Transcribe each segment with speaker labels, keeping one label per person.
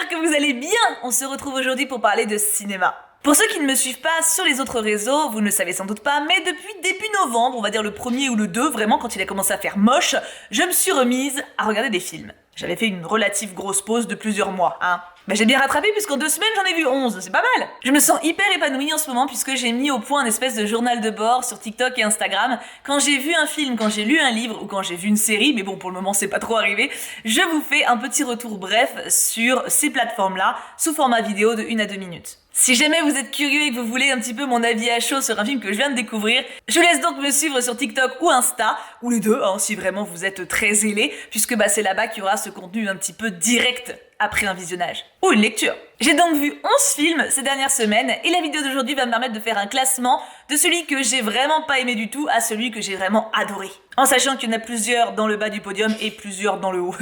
Speaker 1: j'espère que vous allez bien. On se retrouve aujourd'hui pour parler de cinéma. Pour ceux qui ne me suivent pas sur les autres réseaux, vous ne le savez sans doute pas, mais depuis début novembre, on va dire le 1er ou le 2, vraiment quand il a commencé à faire moche, je me suis remise à regarder des films. J'avais fait une relative grosse pause de plusieurs mois, hein. Mais j'ai bien rattrapé puisqu'en 2 semaines j'en ai vu 11, c'est pas mal. Je me sens hyper épanouie en ce moment puisque j'ai mis au point une espèce de journal de bord sur TikTok et Instagram. Quand j'ai vu un film, quand j'ai lu un livre ou quand j'ai vu une série, mais bon pour le moment c'est pas trop arrivé, je vous fais un petit retour bref sur ces plateformes-là sous format vidéo de 1 à 2 minutes. Si jamais vous êtes curieux et que vous voulez un petit peu mon avis à chaud sur un film que je viens de découvrir, je vous laisse donc me suivre sur TikTok ou Insta, ou les deux, hein, si vraiment vous êtes très zélé, puisque c'est là-bas qu'il y aura ce contenu un petit peu direct après un visionnage. Ou une lecture. J'ai donc vu 11 films ces dernières semaines, et la vidéo d'aujourd'hui va me permettre de faire un classement de celui que j'ai vraiment pas aimé du tout à celui que j'ai vraiment adoré. En sachant qu'il y en a plusieurs dans le bas du podium et plusieurs dans le haut.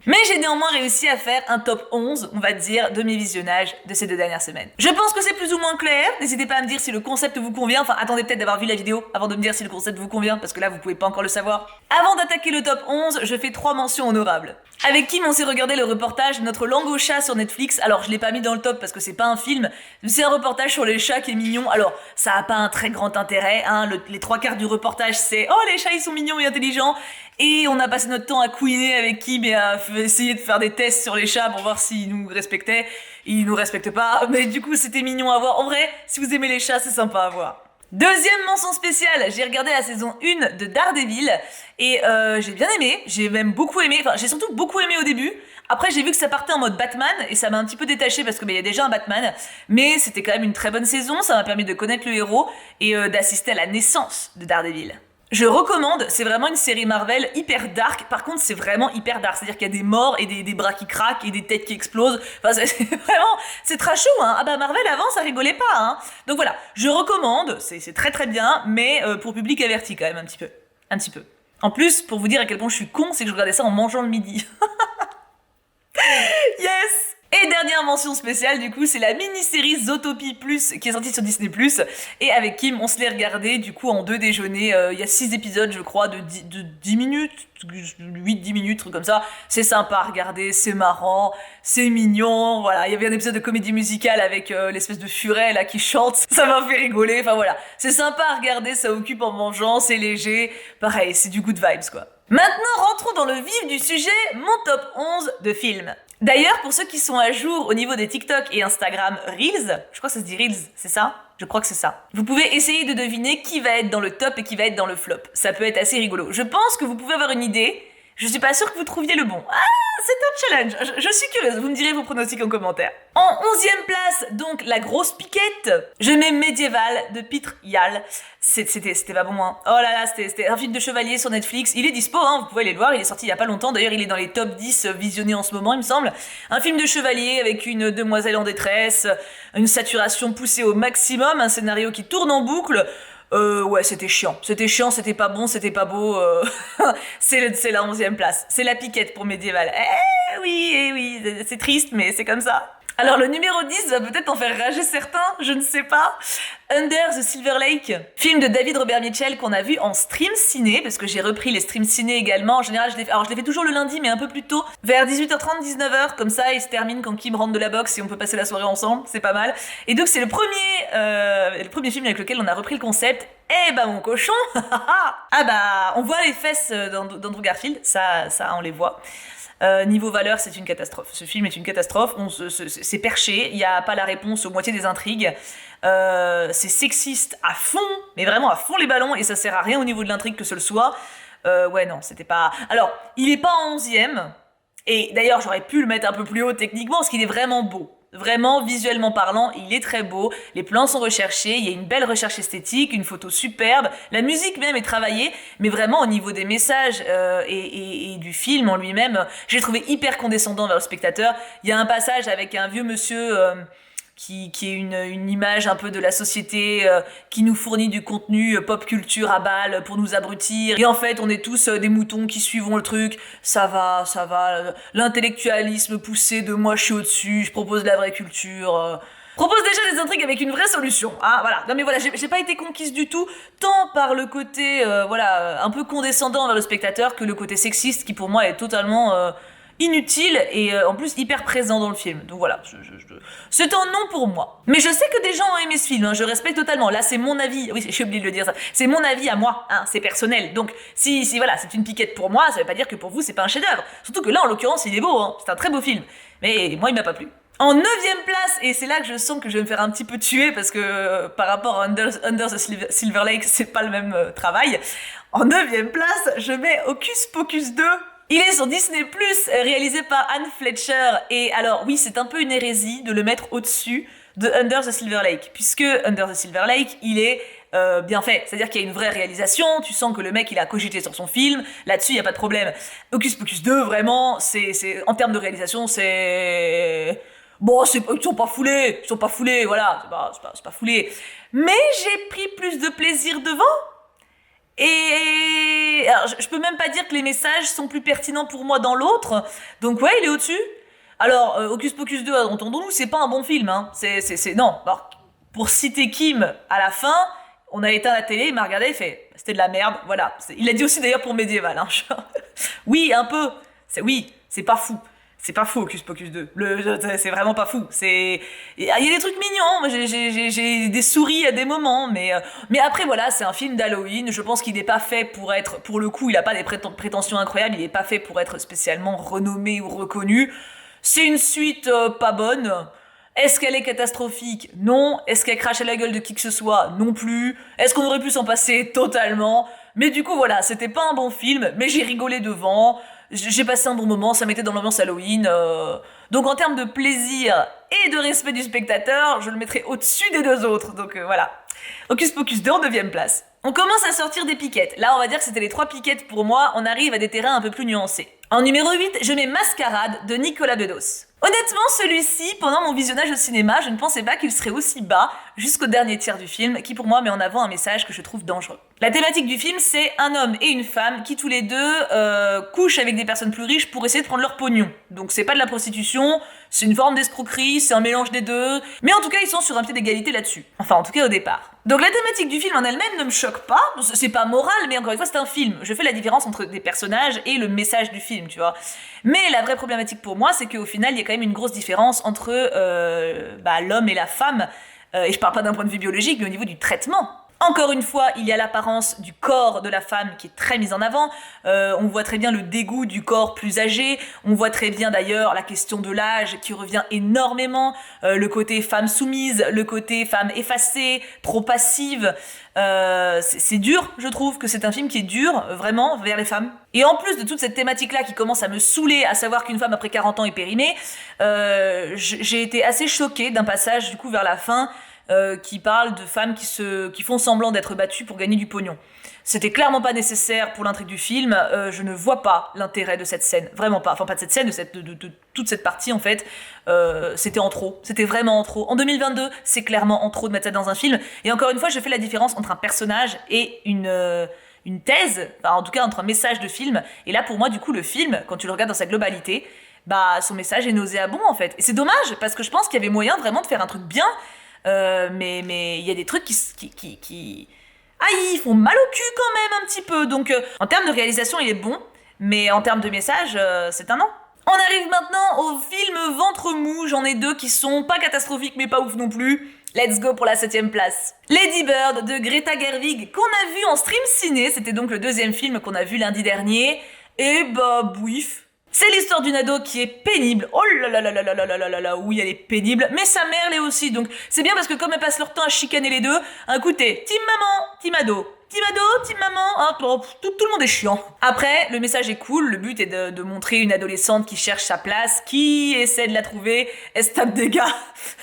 Speaker 1: Mais j'ai néanmoins réussi à faire un top 11, on va dire, de mes visionnages de ces 2 dernières semaines. Je pense que c'est plus ou moins clair, n'hésitez pas à me dire si le concept vous convient, enfin attendez peut-être d'avoir vu la vidéo avant de me dire si le concept vous convient, parce que là vous pouvez pas encore le savoir. Avant d'attaquer le top 11, je fais 3 mentions honorables. Avec Kim, on s'est regardé le reportage Notre langue au chat sur Netflix. Alors je l'ai pas mis dans le top parce que c'est pas un film, c'est un reportage sur les chats qui est mignon. Alors ça a pas un très grand intérêt, hein. Les 3/4 du reportage c'est « Oh les chats ils sont mignons et intelligents » et on a passé notre temps à couiner avec Kim et à essayer de faire des tests sur les chats pour voir s'ils nous respectaient. Ils nous respectent pas, mais du coup c'était mignon à voir. En vrai, si vous aimez les chats, c'est sympa à voir. Deuxième mention spéciale, j'ai regardé la saison 1 de Daredevil et j'ai bien aimé, j'ai même beaucoup aimé, enfin j'ai surtout beaucoup aimé au début. Après j'ai vu que ça partait en mode Batman et ça m'a un petit peu détaché parce que y a déjà un Batman, mais c'était quand même une très bonne saison, ça m'a permis de connaître le héros et d'assister à la naissance de Daredevil. Je recommande, c'est vraiment une série Marvel hyper dark, par contre c'est vraiment hyper dark, c'est-à-dire qu'il y a des morts et des bras qui craquent et des têtes qui explosent, enfin c'est vraiment, c'est trashou hein, ah bah Marvel avant ça rigolait pas hein. Donc voilà, je recommande, c'est très très bien, mais pour public averti quand même un petit peu. En plus, pour vous dire à quel point je suis con, c'est que je regardais ça en mangeant le midi. Yes! Et dernière mention spéciale, du coup, c'est la mini-série Zootopie Plus qui est sortie sur Disney+. Et avec Kim, on se l'est regardé, du coup, en 2 déjeuners. Il y a 6 épisodes, je crois, de 10 minutes, 8-10 minutes, truc comme ça. C'est sympa à regarder, c'est marrant, c'est mignon, voilà. Il y avait un épisode de comédie musicale avec l'espèce de furet, là, qui chante. Ça m'a fait rigoler, enfin voilà. C'est sympa à regarder, ça occupe en mangeant, c'est léger. Pareil, c'est du good vibes, quoi. Maintenant, rentrons dans le vif du sujet, mon top 11 de films. D'ailleurs, pour ceux qui sont à jour au niveau des TikTok et Instagram Reels, je crois que ça se dit Reels, c'est ça ? Je crois que c'est ça. Vous pouvez essayer de deviner qui va être dans le top et qui va être dans le flop. Ça peut être assez rigolo. Je pense que vous pouvez avoir une idée. Je suis pas sûre que vous trouviez le bon. Ah, c'est un challenge. Je suis curieuse. Vous me direz vos pronostics en commentaire. En 11e place, donc la grosse piquette, je mets Médiéval de Pitre Yal. C'était pas bon, hein. Oh là là, c'était un film de chevalier sur Netflix. Il est dispo, hein, vous pouvez aller le voir. Il est sorti il y a pas longtemps. D'ailleurs, il est dans les top 10 visionnés en ce moment, il me semble. Un film de chevalier avec une demoiselle en détresse, une saturation poussée au maximum, un scénario qui tourne en boucle. Ouais, c'était chiant, c'était pas bon, c'était pas beau, c'est la 11e place. C'est la piquette pour Médiéval. Eh oui, c'est triste, mais c'est comme ça. Alors le numéro 10 va peut-être en faire rager certains, je ne sais pas. Under the Silver Lake, film de David Robert Mitchell qu'on a vu en stream ciné, parce que j'ai repris les streams ciné également. En général, je les fais toujours le lundi, mais un peu plus tôt, vers 18h30, 19h, comme ça, il se termine quand Kim rentre de la boxe et on peut passer la soirée ensemble, c'est pas mal. Et donc c'est le premier film avec lequel on a repris le concept. Eh bah mon cochon, ah bah on voit les fesses d'Andrew Garfield, ça on les voit. Niveau valeur, c'est une catastrophe. Ce film est une catastrophe. C'est perché. Il n'y a pas la réponse aux moitiés des intrigues. C'est sexiste à fond, mais vraiment à fond les ballons, et ça sert à rien au niveau de l'intrigue que ce le soit. Ouais, non, c'était pas. Alors, il est pas en 11e. Et d'ailleurs, j'aurais pu le mettre un peu plus haut techniquement, parce qu'il est vraiment beau. Vraiment, visuellement parlant, il est très beau, les plans sont recherchés, il y a une belle recherche esthétique, une photo superbe, la musique même est travaillée, mais vraiment au niveau des messages et du film en lui-même, j'ai trouvé hyper condescendant vers le spectateur. Il y a un passage avec un vieux monsieur qui est une image un peu de la société qui nous fournit du contenu pop culture à balle pour nous abrutir. Et en fait, on est tous des moutons qui suivons le truc. Ça va, l'intellectualisme poussé de moi je suis au-dessus, je propose de la vraie culture. Propose déjà des intrigues avec une vraie solution. Ah, voilà. Non mais voilà, j'ai pas été conquise du tout, tant par le côté un peu condescendant vers le spectateur que le côté sexiste qui pour moi est totalement inutile et en plus hyper présent dans le film. Donc voilà, c'est un non pour moi. Mais je sais que des gens ont aimé ce film, hein, je respecte totalement. Là, c'est mon avis. Oui, j'ai oublié de le dire ça. C'est mon avis à moi, hein, c'est personnel. Donc si voilà, c'est une piquette pour moi, ça veut pas dire que pour vous c'est pas un chef-d'œuvre. Surtout que là, en l'occurrence, il est beau, hein. C'est un très beau film. Mais moi, il m'a pas plu. En 9ème place, et c'est là que je sens que je vais me faire un petit peu tuer parce que par rapport à Under the Silver Lake, c'est pas le même travail. En 9ème place, je mets Hocus Pocus 2. Il est sur Disney+, réalisé par Anne Fletcher. Et alors, oui, c'est un peu une hérésie de le mettre au-dessus de Under the Silver Lake, puisque Under the Silver Lake, il est bien fait. C'est-à-dire qu'il y a une vraie réalisation, tu sens que le mec, il a cogité sur son film, là-dessus, il n'y a pas de problème. Hocus Pocus 2, vraiment, c'est en termes de réalisation, c'est... Bon, ils sont pas foulés, voilà, c'est pas foulé. Mais j'ai pris plus de plaisir devant. Et alors, je peux même pas dire que les messages sont plus pertinents pour moi dans l'autre. Donc ouais, il est au-dessus. Alors, Hocus Pocus 2, entendons-nous, c'est pas un bon film, hein. Non. Alors, pour citer Kim, à la fin, on a éteint la télé, il m'a regardé, il fait « C'était de la merde, voilà. » Il a dit aussi d'ailleurs pour Médiéval, hein. Oui, un peu. C'est pas fou. C'est pas fou, Hocus Pocus 2. C'est vraiment pas fou. Il y a des trucs mignons. Moi, j'ai des souris à des moments, mais après voilà, c'est un film d'Halloween. Je pense qu'il n'est pas fait pour être, pour le coup, il a pas des prétentions incroyables. Il est pas fait pour être spécialement renommé ou reconnu. C'est une suite pas bonne. Est-ce qu'elle est catastrophique? Non. Est-ce qu'elle crache à la gueule de qui que ce soit? Non plus. Est-ce qu'on aurait pu s'en passer? Totalement. Mais du coup, voilà, c'était pas un bon film, mais j'ai rigolé devant. J'ai passé un bon moment, ça mettait dans l'ambiance Halloween. Donc en termes de plaisir et de respect du spectateur, je le mettrais au-dessus des deux autres. Donc voilà. Hocus Pocus 2 en 9ème place. On commence à sortir des piquettes. Là, on va dire que c'était les 3 piquettes pour moi. On arrive à des terrains un peu plus nuancés. En numéro 8, je mets Mascarade de Nicolas Bedos. Honnêtement, celui-ci, pendant mon visionnage au cinéma, je ne pensais pas qu'il serait aussi bas jusqu'au dernier tiers du film, qui pour moi met en avant un message que je trouve dangereux. La thématique du film, c'est un homme et une femme qui tous les deux couchent avec des personnes plus riches pour essayer de prendre leur pognon. Donc c'est pas de la prostitution, c'est une forme d'escroquerie, c'est un mélange des deux, mais en tout cas ils sont sur un pied d'égalité là-dessus. Enfin en tout cas au départ. Donc la thématique du film en elle-même ne me choque pas, c'est pas moral, mais encore une fois c'est un film. Je fais la différence entre des personnages et le message du film, tu vois. Mais la vraie problématique pour moi, c'est qu'au final il y a quand même une grosse différence entre l'homme et la femme, et je parle pas d'un point de vue biologique, mais au niveau du traitement. Encore une fois, il y a l'apparence du corps de la femme qui est très mise en avant. On voit très bien le dégoût du corps plus âgé. On voit très bien d'ailleurs la question de l'âge qui revient énormément. Le côté femme soumise, le côté femme effacée, trop passive. C'est dur, je trouve que c'est un film qui est dur, vraiment, vers les femmes. Et en plus de toute cette thématique-là qui commence à me saouler, à savoir qu'une femme après 40 ans est périmée, j'ai été assez choquée d'un passage du coup vers la fin qui parle de femmes qui font semblant d'être battues pour gagner du pognon. C'était clairement pas nécessaire pour l'intrigue du film, je ne vois pas l'intérêt de cette scène, vraiment pas, enfin pas de cette scène, de toute cette partie en fait, c'était en trop, c'était vraiment en trop. En 2022, c'est clairement en trop de mettre ça dans un film, et encore une fois, je fais la différence entre un personnage et une thèse, enfin en tout cas entre un message de film, et là pour moi du coup le film, quand tu le regardes dans sa globalité, son message est nauséabond en fait, et c'est dommage, parce que je pense qu'il y avait moyen vraiment de faire un truc bien, mais il y a des trucs qui ils font mal au cul quand même un petit peu. Donc en termes de réalisation il est bon, mais en termes de message c'est un non. On arrive maintenant au film ventre mou. J'en ai 2 qui sont pas catastrophiques mais pas ouf non plus. Let's go pour la 7ème place. Lady Bird de Greta Gerwig qu'on a vu en stream ciné. C'était donc le 2e film qu'on a vu lundi dernier. Et bouif. C'est l'histoire d'une ado qui est pénible. Oh là là là là là là là là là, oui, elle est pénible. Mais sa mère l'est aussi, donc c'est bien parce que comme elles passent leur temps à chicaner les deux, un coup t'es team maman, team ado. Team ado, team maman, tout le monde est chiant. Après, le message est cool, le but est de montrer une adolescente qui cherche sa place, qui essaie de la trouver, elle se tape des gars,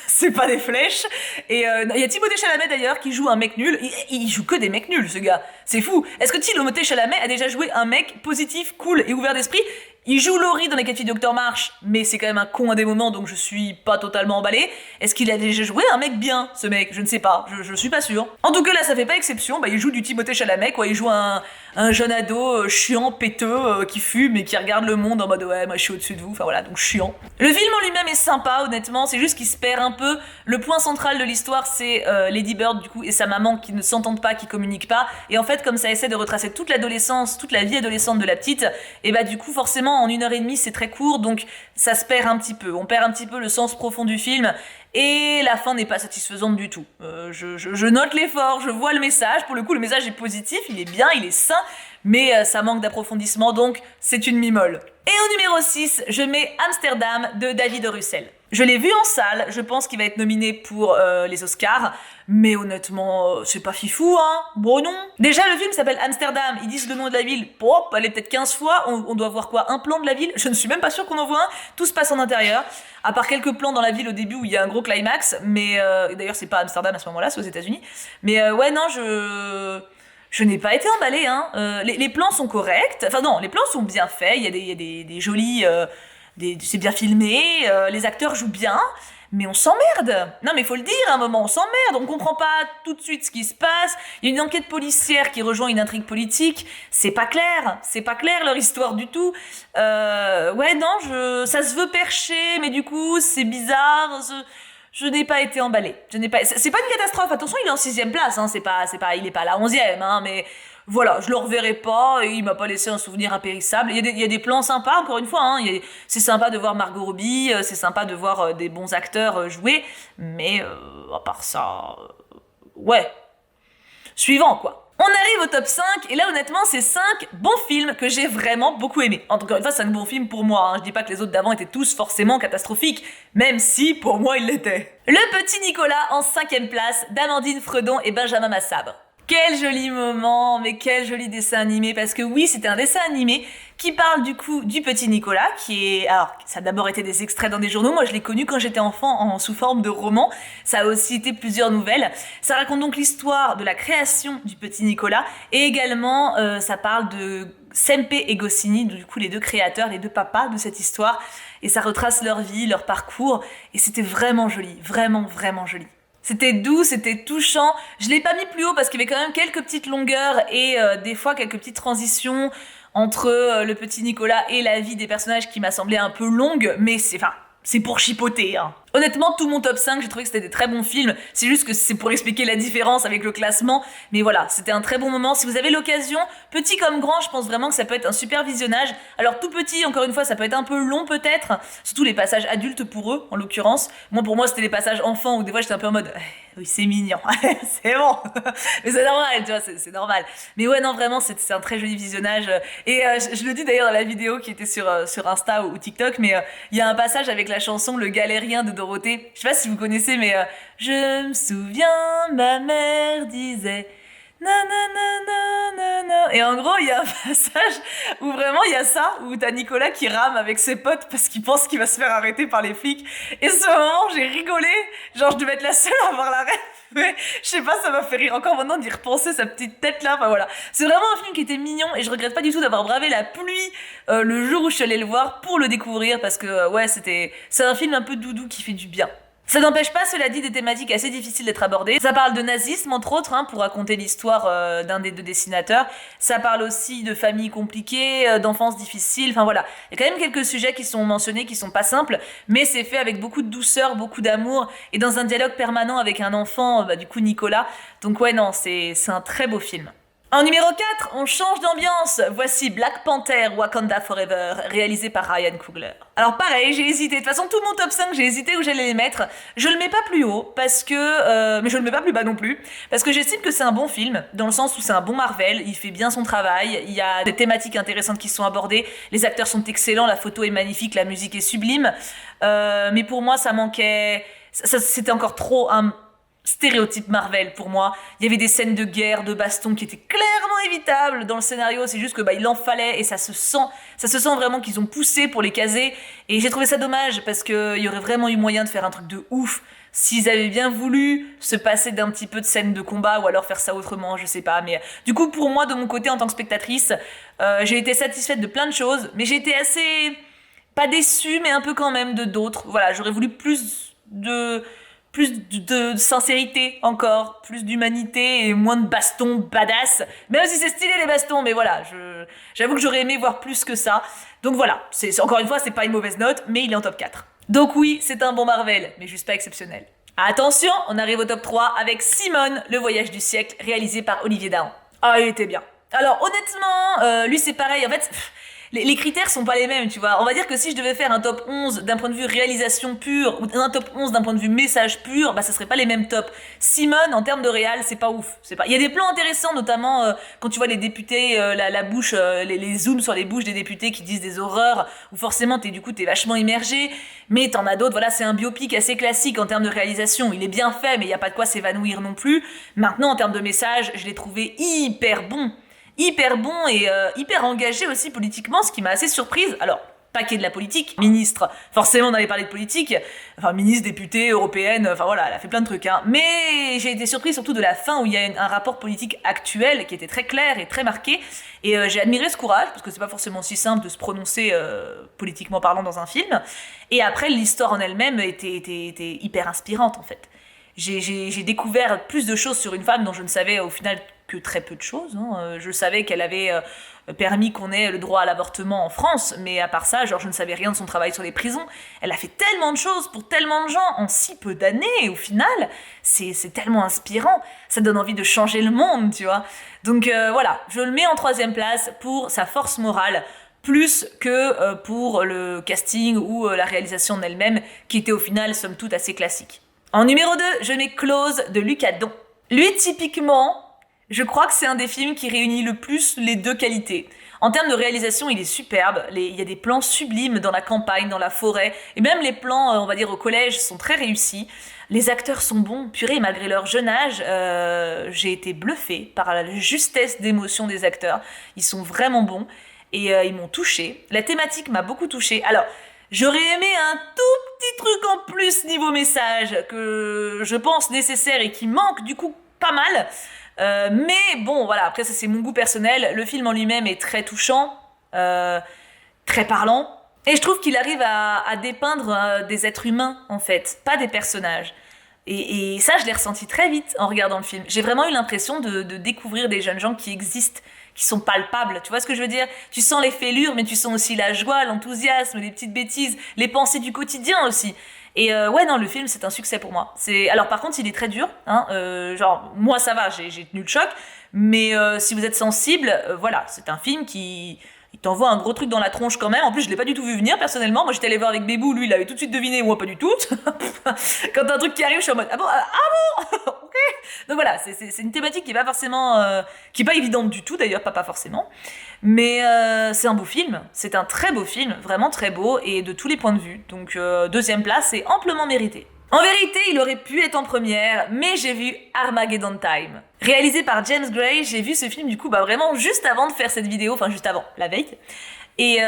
Speaker 1: c'est pas des flèches. Et il y a Timothée Chalamet d'ailleurs qui joue un mec nul, il joue que des mecs nuls ce gars, c'est fou. Est-ce que Timothée Chalamet a déjà joué un mec positif, cool et ouvert d'esprit? Il joue Laurie dans les 4 filles Docteur March, mais c'est quand même un con à des moments, donc je suis pas totalement emballée. Est-ce qu'il a déjà joué un mec bien, ce mec? Je ne sais pas, je suis pas sûre. En tout cas, là, ça fait pas exception, il joue du Timothée Chalamet, quoi, il joue un un jeune ado chiant, péteux, qui fume et qui regarde le monde en mode ouais, moi je suis au-dessus de vous, enfin voilà, donc chiant. Le film en lui-même est sympa, honnêtement, c'est juste qu'il se perd un peu. Le point central de l'histoire, c'est Lady Bird du coup et sa maman qui ne s'entendent pas, qui communiquent pas, et en fait comme ça essaie de retracer toute l'adolescence, toute la vie adolescente de la petite, et bah du coup forcément en 1h30 c'est très court, donc ça se perd un petit peu, on perd un petit peu le sens profond du film, et la fin n'est pas satisfaisante du tout. Je note l'effort, je vois le message, pour le coup le message est positif, il est bien, il est sain, mais ça manque d'approfondissement, donc c'est une mimole. Et au numéro 6, je mets Amsterdam de David O. Russell. Je l'ai vu en salle, je pense qu'il va être nominé pour les Oscars, mais honnêtement, c'est pas fifou, hein. Bon non. Déjà, le film s'appelle Amsterdam, ils disent le nom de la ville, pop, allez peut-être 15 fois, on doit voir quoi, un plan de la ville? Je ne suis même pas sûre qu'on en voit un, tout se passe en intérieur, à part quelques plans dans la ville au début où il y a un gros climax, mais d'ailleurs c'est pas Amsterdam à ce moment-là, c'est aux États-Unis, mais ouais non, je n'ai pas été emballée, hein. Les plans sont corrects, enfin non, les plans sont bien faits, il y a des jolis... c'est bien filmé, les acteurs jouent bien, mais on s'emmerde. Non mais faut le dire, à un moment on s'emmerde, on comprend pas tout de suite ce qui se passe, il y a une enquête policière qui rejoint une intrigue politique, c'est pas clair leur histoire du tout. Ouais non, ça se veut perché, mais du coup c'est bizarre, je n'ai pas été emballée. C'est pas une catastrophe, attention il est en 6ème place, hein, il est pas à la 11ème, hein, mais... Voilà, je le reverrai pas et il m'a pas laissé un souvenir impérissable. Il y a des plans sympas, encore une fois, hein, c'est sympa de voir Margot Robbie, c'est sympa de voir des bons acteurs jouer, mais à part ça, ouais. Suivant, quoi. On arrive au top 5, et là honnêtement c'est 5 bons films que j'ai vraiment beaucoup aimés. Encore une fois 5 bons films pour moi, hein. Je dis pas que les autres d'avant étaient tous forcément catastrophiques, même si pour moi ils l'étaient. Le Petit Nicolas en 5ème place d'Amandine Fredon et Benjamin Massabre. Quel joli moment, mais quel joli dessin animé, parce que oui, c'était un dessin animé qui parle du coup du petit Nicolas, qui est... Alors, ça a d'abord été des extraits dans des journaux, moi je l'ai connu quand j'étais enfant sous forme de roman, ça a aussi été plusieurs nouvelles. Ça raconte donc l'histoire de la création du petit Nicolas, et également ça parle de Sempe et Goscinny, du coup les deux créateurs, les deux papas de cette histoire, et ça retrace leur vie, leur parcours, et c'était vraiment joli, vraiment, vraiment joli. C'était doux, c'était touchant. Je l'ai pas mis plus haut parce qu'il y avait quand même quelques petites longueurs et des fois quelques petites transitions entre le petit Nicolas et la vie des personnages qui m'a semblé un peu longue, mais c'est pour chipoter, hein. Honnêtement, tout mon top 5, j'ai trouvé que c'était des très bons films. C'est juste que c'est pour expliquer la différence avec le classement. Mais voilà, c'était un très bon moment. Si vous avez l'occasion, petit comme grand, je pense vraiment que ça peut être un super visionnage. Alors tout petit, encore une fois, ça peut être un peu long peut-être. Surtout les passages adultes pour eux, en l'occurrence. Pour moi, c'était les passages enfants où des fois j'étais un peu en mode... Oui, c'est mignon, c'est bon. Mais c'est normal, tu vois, c'est normal. Mais ouais, non, vraiment, c'est un très joli visionnage. Et je le dis d'ailleurs dans la vidéo qui était sur Insta ou TikTok, mais il y a un passage avec la chanson Le Galérien de Dorothée. Je sais pas si vous connaissez, mais je me souviens, ma mère disait... Nanana. Et en gros, il y a un passage où vraiment il y a ça, où t'as Nicolas qui rame avec ses potes parce qu'il pense qu'il va se faire arrêter par les flics. Et ce moment, j'ai rigolé. Genre, je devais être la seule à avoir la rêve. Mais je sais pas, ça m'a fait rire encore maintenant d'y repenser, sa petite tête là. Enfin voilà. C'est vraiment un film qui était mignon et je regrette pas du tout d'avoir bravé la pluie le jour où je suis allée le voir pour le découvrir parce que ouais, c'est un film un peu doudou qui fait du bien. Ça n'empêche pas, cela dit, des thématiques assez difficiles d'être abordées. Ça parle de nazisme, entre autres, hein, pour raconter l'histoire d'un des deux dessinateurs. Ça parle aussi de familles compliquées, d'enfance difficile, enfin voilà. Il y a quand même quelques sujets qui sont mentionnés, qui sont pas simples, mais c'est fait avec beaucoup de douceur, beaucoup d'amour, et dans un dialogue permanent avec un enfant, du coup Nicolas. Donc ouais, non, c'est un très beau film. En numéro 4, on change d'ambiance. Voici Black Panther Wakanda Forever, réalisé par Ryan Coogler. Alors pareil, j'ai hésité. De toute façon, tout mon top 5, j'ai hésité où j'allais les mettre. Je le mets pas plus haut, parce que... mais je le mets pas plus bas non plus. Parce que j'estime que c'est un bon film, dans le sens où c'est un bon Marvel, il fait bien son travail, il y a des thématiques intéressantes qui sont abordées, les acteurs sont excellents, la photo est magnifique, la musique est sublime. Mais pour moi, ça manquait... C'était encore trop un... stéréotype Marvel pour moi. Il y avait des scènes de guerre, de baston qui étaient clairement évitables dans le scénario, c'est juste que il en fallait et ça se sent vraiment qu'ils ont poussé pour les caser et j'ai trouvé ça dommage parce que il y aurait vraiment eu moyen de faire un truc de ouf s'ils avaient bien voulu se passer d'un petit peu de scènes de combat ou alors faire ça autrement, je sais pas, mais du coup pour moi de mon côté en tant que spectatrice, j'ai été satisfaite de plein de choses, mais j'ai été assez pas déçue mais un peu quand même de d'autres. Voilà, j'aurais voulu plus de sincérité encore, plus d'humanité et moins de bastons badass. Même si c'est stylé les bastons, mais voilà, j'avoue que j'aurais aimé voir plus que ça. Donc voilà, encore une fois, c'est pas une mauvaise note, mais il est en top 4. Donc oui, c'est un bon Marvel, mais juste pas exceptionnel. Attention, on arrive au top 3 avec Simone, le voyage du siècle, réalisé par Olivier Dahan. Ah, il était bien. Alors honnêtement, lui c'est pareil, en fait, les critères sont pas les mêmes, tu vois. On va dire que si je devais faire un top 11 d'un point de vue réalisation pure, ou un top 11 d'un point de vue message pur, bah ça serait pas les mêmes tops. Simone, en termes de réal, c'est pas ouf. Il y a des plans intéressants, notamment quand tu vois les députés, la bouche, les zooms sur les bouches des députés qui disent des horreurs, où forcément t'es vachement immergé, mais t'en as d'autres, voilà, c'est un biopic assez classique en termes de réalisation. Il est bien fait, mais il y a pas de quoi s'évanouir non plus. Maintenant, en termes de message, je l'ai trouvé hyper bon et hyper engagé aussi politiquement, ce qui m'a assez surprise. Alors, pas qu'il y ait de la politique, ministre, forcément on allait parler de politique, enfin ministre, députée, européenne, enfin voilà, elle a fait plein de trucs, hein. Mais j'ai été surprise surtout de la fin où il y a un rapport politique actuel qui était très clair et très marqué, et j'ai admiré ce courage, parce que c'est pas forcément si simple de se prononcer politiquement parlant dans un film, et après l'histoire en elle-même était hyper inspirante en fait. J'ai découvert plus de choses sur une femme dont je ne savais au final que très peu de choses, hein. Je savais qu'elle avait permis qu'on ait le droit à l'avortement en France, mais à part ça, genre je ne savais rien de son travail sur les prisons. Elle a fait tellement de choses pour tellement de gens en si peu d'années, au final, c'est tellement inspirant, ça donne envie de changer le monde, tu vois. Donc voilà, je le mets en 3e place pour sa force morale, plus que pour le casting ou la réalisation en elle-même, qui était au final, somme toute, assez classique. En numéro 2, je mets Close de Luc Hadon. Lui, typiquement, je crois que c'est un des films qui réunit le plus les deux qualités. En termes de réalisation, il est superbe. Il y a des plans sublimes dans la campagne, dans la forêt. Et même les plans, on va dire, au collège sont très réussis. Les acteurs sont bons. Purée, malgré leur jeune âge, j'ai été bluffée par la justesse d'émotion des acteurs. Ils sont vraiment bons. Et ils m'ont touchée. La thématique m'a beaucoup touchée. Alors, j'aurais aimé un tout petit truc en plus niveau message, que je pense nécessaire et qui manque du coup pas mal. Mais bon, voilà, après ça c'est mon goût personnel. Le film en lui-même est très touchant, très parlant. Et je trouve qu'il arrive à dépeindre des êtres humains, en fait, pas des personnages. Et ça, je l'ai ressenti très vite en regardant le film. J'ai vraiment eu l'impression de découvrir des jeunes gens qui existent, qui sont palpables. Tu vois ce que je veux dire? Tu sens les fêlures, mais tu sens aussi la joie, l'enthousiasme, les petites bêtises, les pensées du quotidien aussi. Et ouais, non, le film, c'est un succès pour moi. Alors par contre, il est très dur, hein, genre, moi ça va, j'ai tenu le choc, mais si vous êtes sensible, voilà, c'est un film qui... Il t'envoie un gros truc dans la tronche quand même. En plus, je l'ai pas du tout vu venir, personnellement. Moi, j'étais allée voir avec Bébou, lui, il avait tout de suite deviné, moi, pas du tout. Quand t'as un truc qui arrive, je suis en mode, ah bon, ok. Donc voilà, c'est une thématique qui est pas forcément... qui est pas évidente du tout, d'ailleurs, pas forcément. Mais c'est un beau film. C'est un très beau film, vraiment très beau, et de tous les points de vue. Donc, 2e place, c'est amplement mérité. En vérité, il aurait pu être en première, mais j'ai vu Armageddon Time. Réalisé par James Gray, j'ai vu ce film du coup vraiment juste avant de faire cette vidéo, enfin juste avant, la veille. Et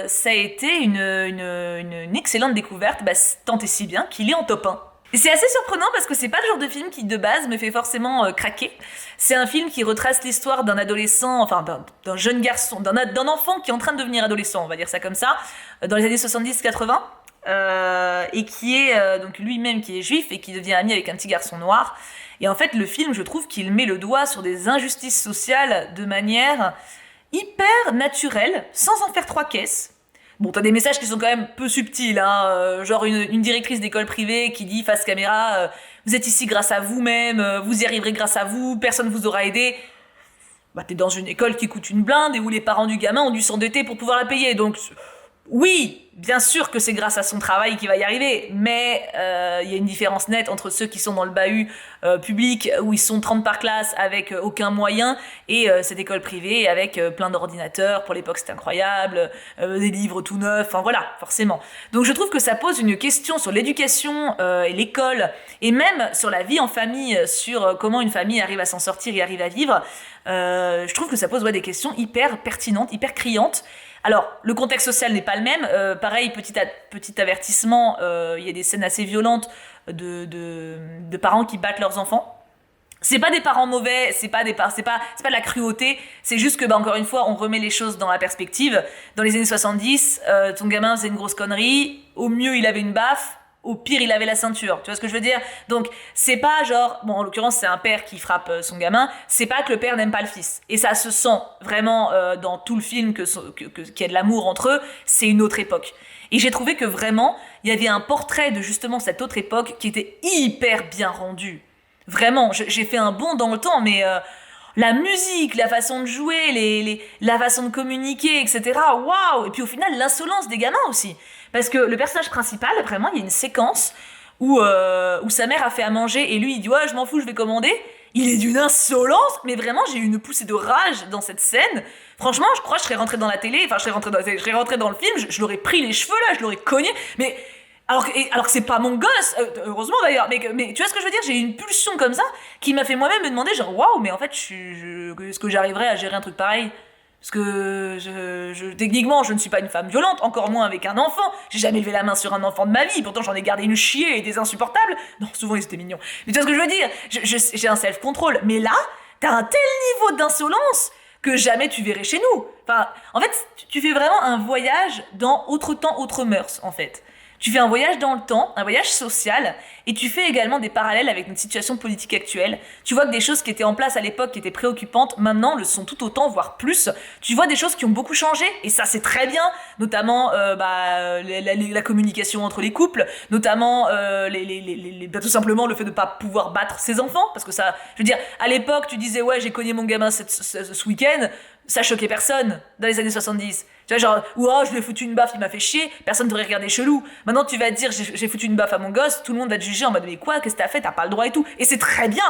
Speaker 1: ça a été une excellente découverte, tant et si bien qu'il est en top 1. Et c'est assez surprenant parce que c'est pas le genre de film qui de base me fait forcément craquer. C'est un film qui retrace l'histoire d'un adolescent, enfin d'un jeune garçon, d'un enfant qui est en train de devenir adolescent, on va dire ça comme ça, dans les années 70-80. Et qui est donc lui-même qui est juif et qui devient ami avec un petit garçon noir. Et en fait, le film, je trouve qu'il met le doigt sur des injustices sociales de manière hyper naturelle, sans en faire 3 caisses. Bon, t'as des messages qui sont quand même peu subtils, hein, genre une directrice d'école privée qui dit face caméra vous êtes ici grâce à vous-même, vous y arriverez grâce à vous, personne vous aura aidé. Bah, t'es dans une école qui coûte une blinde et où les parents du gamin ont dû s'endetter pour pouvoir la payer, donc... Oui, bien sûr que c'est grâce à son travail qu'il va y arriver, mais il y a une différence nette entre ceux qui sont dans le bahut public où ils sont 30 par classe avec aucun moyen et cette école privée avec plein d'ordinateurs, pour l'époque c'était incroyable, des livres tout neufs, enfin voilà, forcément. Donc je trouve que ça pose une question sur l'éducation et l'école et même sur la vie en famille, sur comment une famille arrive à s'en sortir et arrive à vivre. Je trouve que ça pose des questions hyper pertinentes, hyper criantes. Alors, le contexte social n'est pas le même. Pareil, petit avertissement, il y a des scènes assez violentes de parents qui battent leurs enfants. C'est pas des parents mauvais, c'est pas de la cruauté, c'est juste que, encore une fois, on remet les choses dans la perspective. Dans les années 70, ton gamin faisait une grosse connerie, au mieux il avait une baffe, au pire il avait la ceinture, tu vois ce que je veux dire? Donc c'est pas genre, bon en l'occurrence c'est un père qui frappe son gamin, c'est pas que le père n'aime pas le fils, et ça se sent vraiment dans tout le film qu'il y a de l'amour entre eux, c'est une autre époque. Et j'ai trouvé que vraiment il y avait un portrait de justement cette autre époque qui était hyper bien rendu. Vraiment, j'ai fait un bond dans le temps, mais la musique, la façon de jouer, la façon de communiquer, etc. Waouh! Et puis au final, l'insolence des gamins aussi. Parce que le personnage principal, vraiment, il y a une séquence où sa mère a fait à manger et lui, il dit ouais, je m'en fous, je vais commander. Il est d'une insolence, mais vraiment, j'ai eu une poussée de rage dans cette scène. Franchement, je crois que je serais rentrée dans la télé, enfin, je serais rentrée dans le film, je l'aurais pris les cheveux là, je l'aurais cogné, mais alors que c'est pas mon gosse, heureusement d'ailleurs, mais tu vois ce que je veux dire, j'ai eu une pulsion comme ça qui m'a fait moi-même me demander genre waouh, mais en fait est-ce que j'arriverais à gérer un truc pareil? Parce que techniquement je ne suis pas une femme violente, encore moins avec un enfant, j'ai jamais levé la main sur un enfant de ma vie, pourtant j'en ai gardé une chier et des insupportables, non souvent ils étaient mignons, mais tu vois ce que je veux dire, j'ai un self-control, mais là t'as un tel niveau d'insolence que jamais tu verrais chez nous. Enfin, en fait, tu fais vraiment un voyage dans autre temps, autre mœurs, en fait. Tu fais un voyage dans le temps, un voyage social, et tu fais également des parallèles avec notre situation politique actuelle. Tu vois que des choses qui étaient en place à l'époque, qui étaient préoccupantes, maintenant le sont tout autant, voire plus. Tu vois des choses qui ont beaucoup changé, et ça c'est très bien, notamment la communication entre les couples, notamment tout simplement le fait de ne pas pouvoir battre ses enfants, parce que ça, je veux dire, à l'époque tu disais ouais j'ai cogné mon gamin ce week-end, ça choquait personne dans les années 70. Tu vois, genre, ou oh, je lui ai foutu une baffe, il m'a fait chier, personne ne devrait regarder chelou. Maintenant, tu vas te dire, j'ai foutu une baffe à mon gosse, tout le monde va te juger en mode, mais quoi, qu'est-ce que t'as fait, t'as pas le droit et tout. Et c'est très bien.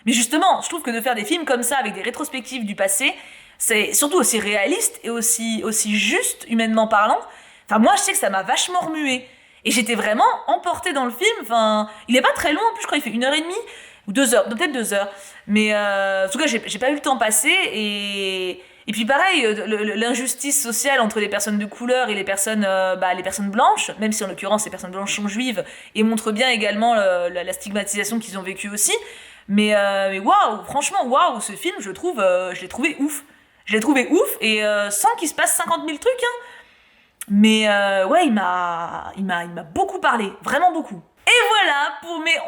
Speaker 1: Mais justement, je trouve que de faire des films comme ça, avec des rétrospectives du passé, c'est surtout aussi réaliste et aussi juste, humainement parlant. Enfin, moi, je sais que ça m'a vachement remué. Et j'étais vraiment emportée dans le film. Enfin, il est pas très long, en plus, je crois qu'il fait 1h30 ou 2 heures, peut-être 2 heures. Mais en tout cas, j'ai pas eu le temps passer et puis pareil, l'injustice sociale entre les personnes de couleur et les personnes blanches, même si en l'occurrence les personnes blanches sont juives, et montre bien également la stigmatisation qu'ils ont vécue aussi. Mais waouh, franchement waouh, ce film, je l'ai trouvé ouf. Je l'ai trouvé ouf et sans qu'il se passe 50 000 trucs, hein. Mais ouais, il m'a beaucoup parlé, vraiment beaucoup. Et voilà pour mes 11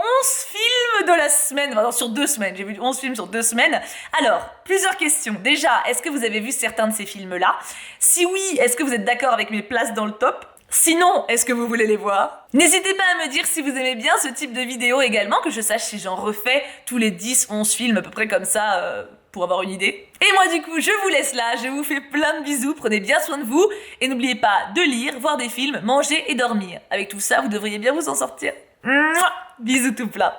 Speaker 1: films de la semaine, enfin, sur 2 semaines, j'ai vu 11 films sur 2 semaines. Alors, plusieurs questions. Déjà, est-ce que vous avez vu certains de ces films-là? Si oui, est-ce que vous êtes d'accord avec mes places dans le top? Sinon, est-ce que vous voulez les voir? N'hésitez pas à me dire si vous aimez bien ce type de vidéo également, que je sache si j'en refais tous les 10-11 films à peu près comme ça, pour avoir une idée. Et moi du coup, je vous laisse là, je vous fais plein de bisous, prenez bien soin de vous, et n'oubliez pas de lire, voir des films, manger et dormir. Avec tout ça, vous devriez bien vous en sortir. Mouah, bisous tout plein.